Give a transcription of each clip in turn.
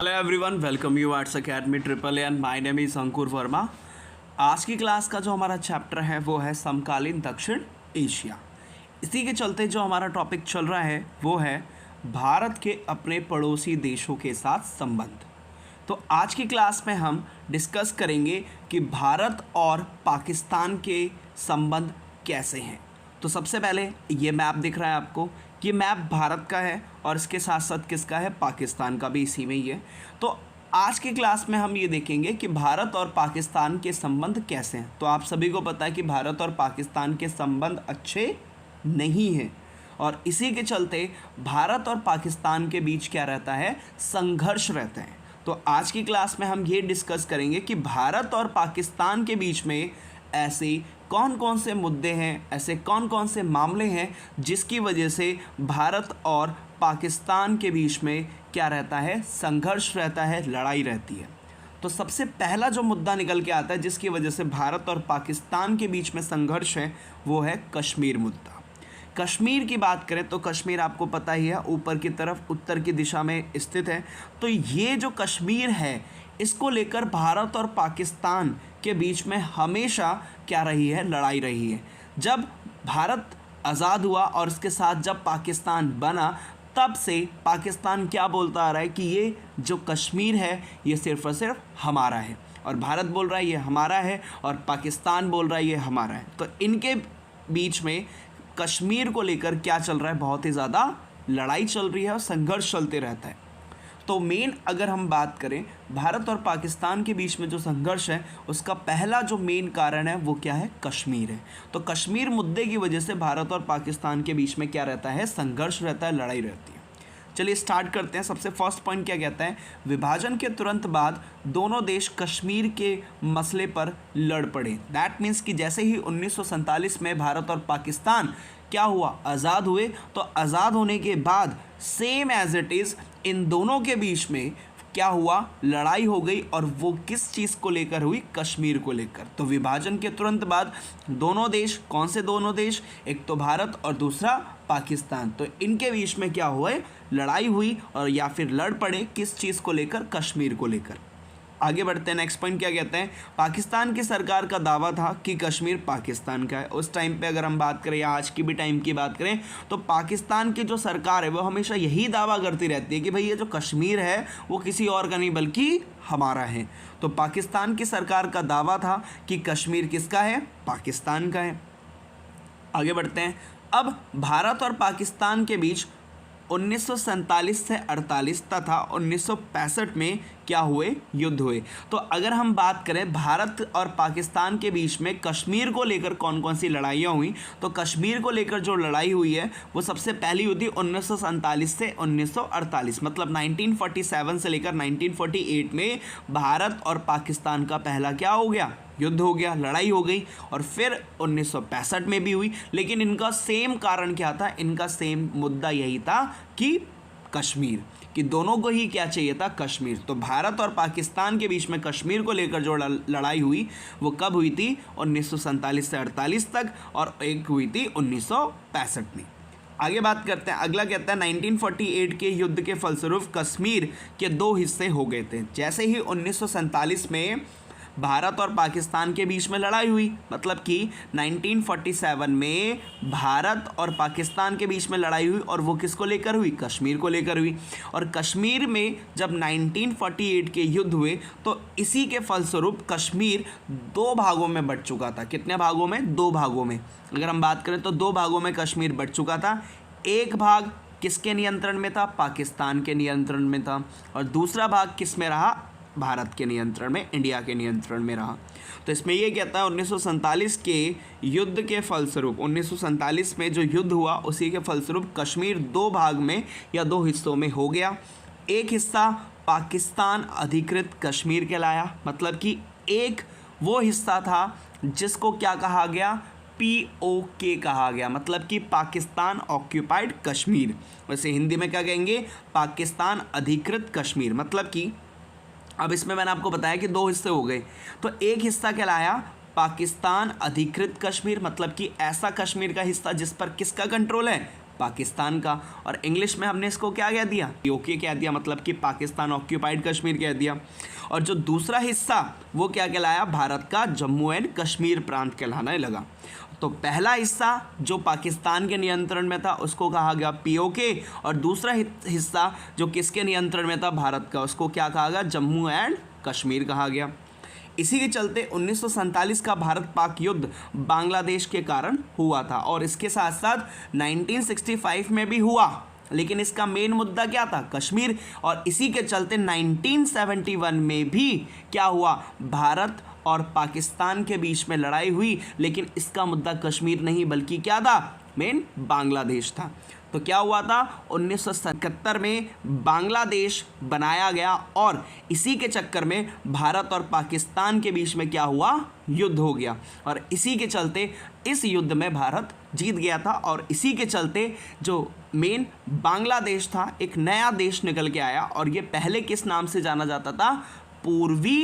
Hello everyone, welcome you arts academy triple N. My name is Ankur Verma. आज की class का जो हमारा चैप्टर है वो है समकालीन दक्षिण एशिया। इसी के चलते जो हमारा टॉपिक चल रहा है वो है भारत के अपने पड़ोसी देशों के साथ संबंध। तो आज की क्लास में हम डिस्कस करेंगे कि भारत और पाकिस्तान के संबंध कैसे हैं। तो सबसे पहले ये मैप दिख रहा है आपको, ये मैप भारत का है और इसके साथ साथ किसका है, पाकिस्तान का भी इसी में ही है। तो आज की क्लास में हम ये देखेंगे कि भारत और पाकिस्तान के संबंध कैसे हैं। तो आप सभी को पता है कि भारत और पाकिस्तान के संबंध अच्छे नहीं हैं और इसी के चलते भारत और पाकिस्तान के बीच क्या रहता है, संघर्ष रहता है। तो आज की क्लास में हम ये डिस्कस करेंगे कि भारत और पाकिस्तान के बीच में ऐसे कौन कौन से मुद्दे हैं, ऐसे कौन कौन से मामले हैं जिसकी वजह से भारत और पाकिस्तान के बीच में क्या रहता है, संघर्ष रहता है, लड़ाई रहती है। तो सबसे पहला जो मुद्दा निकल के आता है जिसकी वजह से भारत और पाकिस्तान के बीच में संघर्ष है वो है कश्मीर मुद्दा। कश्मीर की बात करें तो कश्मीर आपको पता ही है ऊपर की तरफ उत्तर की दिशा में स्थित है। तो ये जो कश्मीर है इसको लेकर भारत और पाकिस्तान के बीच में हमेशा क्या रही है, लड़ाई रही है। जब भारत आज़ाद हुआ और इसके साथ जब पाकिस्तान बना तब से पाकिस्तान क्या बोलता आ रहा है कि ये जो कश्मीर है ये सिर्फ़ और सिर्फ हमारा है, और भारत बोल रहा है ये हमारा है और पाकिस्तान बोल रहा है ये हमारा है। तो इनके बीच में कश्मीर को लेकर क्या चल रहा है, बहुत ही ज़्यादा लड़ाई चल रही है और संघर्ष चलते रहता है। तो मेन अगर हम बात करें भारत और पाकिस्तान के बीच में जो संघर्ष है उसका पहला जो मेन कारण है वो क्या है, कश्मीर है। तो कश्मीर मुद्दे की वजह से भारत और पाकिस्तान के बीच में क्या रहता है, संघर्ष रहता है, लड़ाई रहती है। चलिए स्टार्ट करते हैं। सबसे फर्स्ट पॉइंट क्या कहता है, विभाजन के तुरंत बाद दोनों देश कश्मीर के मसले पर लड़ पड़े। दैट मीन्स कि जैसे ही 1947 में भारत और पाकिस्तान क्या हुआ, आज़ाद हुए, तो आज़ाद होने के बाद same as it is in दोनों के बीच में क्या हुआ, लड़ाई हो गई। और वो किस चीज़ को लेकर हुई, कश्मीर को लेकर। तो विभाजन के तुरंत बाद दोनों देश, कौन से दोनों देश, एक तो भारत और दूसरा पाकिस्तान, तो इनके बीच में क्या हुआ, लड़ाई हुई और या फिर लड़ पड़े किस चीज़ को लेकर, कश्मीर को लेकर। आगे बढ़ते हैं। नेक्स्ट पॉइंट क्या कहते हैं, पाकिस्तान की सरकार का दावा था कि कश्मीर पाकिस्तान का है। उस टाइम पे अगर हम बात करें या आज की भी टाइम की बात करें तो पाकिस्तान की जो सरकार है वो हमेशा यही दावा करती रहती है कि भाई ये जो कश्मीर है वो किसी और का नहीं बल्कि हमारा है। तो पाकिस्तान की सरकार का दावा था कि कश्मीर किसका है, पाकिस्तान का है। आगे बढ़ते हैं। अब भारत और पाकिस्तान के बीच 1947 से 48 तथा 1965 में क्या हुए, युद्ध हुए। तो अगर हम बात करें भारत और पाकिस्तान के बीच में कश्मीर को लेकर कौन कौन सी लड़ाइयाँ हुई, तो कश्मीर को लेकर जो लड़ाई हुई है वो सबसे पहली हुई थी 1947 से 1948, मतलब 1947 से लेकर 1948 में भारत और पाकिस्तान का पहला क्या हो गया, युद्ध हो गया, लड़ाई हो गई। और फिर 1965 में भी हुई, लेकिन इनका सेम कारण क्या था, इनका सेम मुद्दा यही था कि कश्मीर, कि दोनों को ही क्या चाहिए था, कश्मीर। तो भारत और पाकिस्तान के बीच में कश्मीर को लेकर जो लड़ाई हुई वो कब हुई थी, 1947 से 48 तक, और एक हुई थी 1965 में। आगे बात करते हैं। अगला कहता है 1948 के युद्ध के फलस्वरूप कश्मीर के दो हिस्से हो गए थे। जैसे ही 1947 में भारत और पाकिस्तान के बीच में लड़ाई हुई, मतलब कि 1947 में भारत और पाकिस्तान के बीच में लड़ाई हुई और वो किसको लेकर हुई, कश्मीर को लेकर हुई। और कश्मीर में जब 1948 के युद्ध हुए तो इसी के फलस्वरूप कश्मीर दो भागों में बंट चुका था। कितने भागों में, दो भागों में। अगर हम बात करें तो दो भागों में कश्मीर बंट चुका था। एक भाग किसके नियंत्रण में था, पाकिस्तान के नियंत्रण में था, और दूसरा भाग किस में रहा, भारत के नियंत्रण में, इंडिया के नियंत्रण में रहा। तो इसमें ये कहता है 1947 के युद्ध के फलस्वरूप, 1947 में जो युद्ध हुआ उसी के फलस्वरूप कश्मीर दो भाग में या दो हिस्सों में हो गया। एक हिस्सा पाकिस्तान अधिकृत कश्मीर कहलाया, मतलब कि एक वो हिस्सा था जिसको क्या कहा गया, POK कहा गया, मतलब कि पाकिस्तान ऑक्यूपाइड कश्मीर। वैसे हिंदी में क्या कहेंगे, पाकिस्तान अधिकृत कश्मीर। मतलब कि अब इसमें मैंने आपको बताया कि दो हिस्से हो गए। तो एक हिस्सा कहलाया पाकिस्तान अधिकृत कश्मीर, मतलब कि ऐसा कश्मीर का हिस्सा जिस पर किसका कंट्रोल है, पाकिस्तान का, और इंग्लिश में हमने इसको क्या कह दिया, पीओके कह दिया, मतलब कि पाकिस्तान ऑक्यूपाइड कश्मीर कह दिया। और जो दूसरा हिस्सा वो क्या कहलाया, भारत का जम्मू एंड कश्मीर प्रांत कहलाने लगा। तो पहला हिस्सा जो पाकिस्तान के नियंत्रण में था उसको कहा गया पीओके, और दूसरा हिस्सा जो किसके नियंत्रण में था, भारत का, उसको क्या कहा गया, जम्मू एंड कश्मीर कहा गया। इसी के चलते 1947 का भारत पाक युद्ध बांग्लादेश के कारण हुआ था, और इसके साथ साथ 1965 में भी हुआ, लेकिन इसका मेन मुद्दा क्या था, कश्मीर। और इसी के चलते 1971 में भी क्या हुआ, भारत और पाकिस्तान के बीच में लड़ाई हुई, लेकिन इसका मुद्दा कश्मीर नहीं बल्कि क्या था, मेन बांग्लादेश था। तो क्या हुआ था, 1977 में बांग्लादेश बनाया गया, और इसी के चक्कर में भारत और पाकिस्तान के बीच में क्या हुआ, युद्ध हो गया, और इसी के चलते इस युद्ध में भारत जीत गया था। और इसी के चलते जो मेन बांग्लादेश था एक नया देश निकल के आया, और ये पहले किस नाम से जाना जाता था, पूर्वी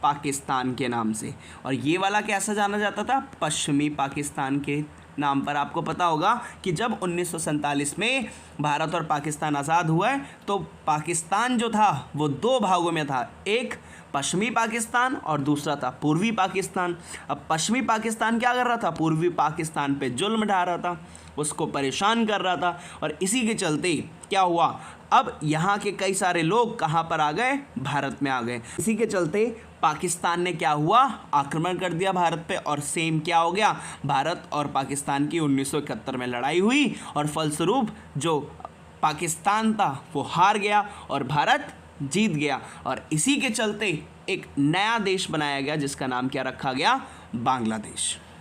पाकिस्तान के नाम से, और ये वाला कैसा जाना जाता था, पश्चिमी पाकिस्तान के नाम पर। आपको पता होगा कि जब 1947 में भारत और पाकिस्तान आज़ाद हुए तो पाकिस्तान जो था वो दो भागों में था, एक पश्चिमी पाकिस्तान और दूसरा था पूर्वी पाकिस्तान। अब पश्चिमी पाकिस्तान क्या कर रहा था, पूर्वी पाकिस्तान पे जुल्म ढा रहा था, उसको परेशान कर रहा था, और इसी के चलते क्या हुआ, अब यहाँ के कई सारे लोग कहाँ पर आ गए, भारत में आ गए। इसी के चलते पाकिस्तान ने क्या हुआ, आक्रमण कर दिया भारत पे, और सेम क्या हो गया, भारत और पाकिस्तान की 1971 में लड़ाई हुई, और फलस्वरूप जो पाकिस्तान था वो हार गया और भारत जीत गया, और इसी के चलते एक नया देश बनाया गया जिसका नाम क्या रखा गया, बांग्लादेश।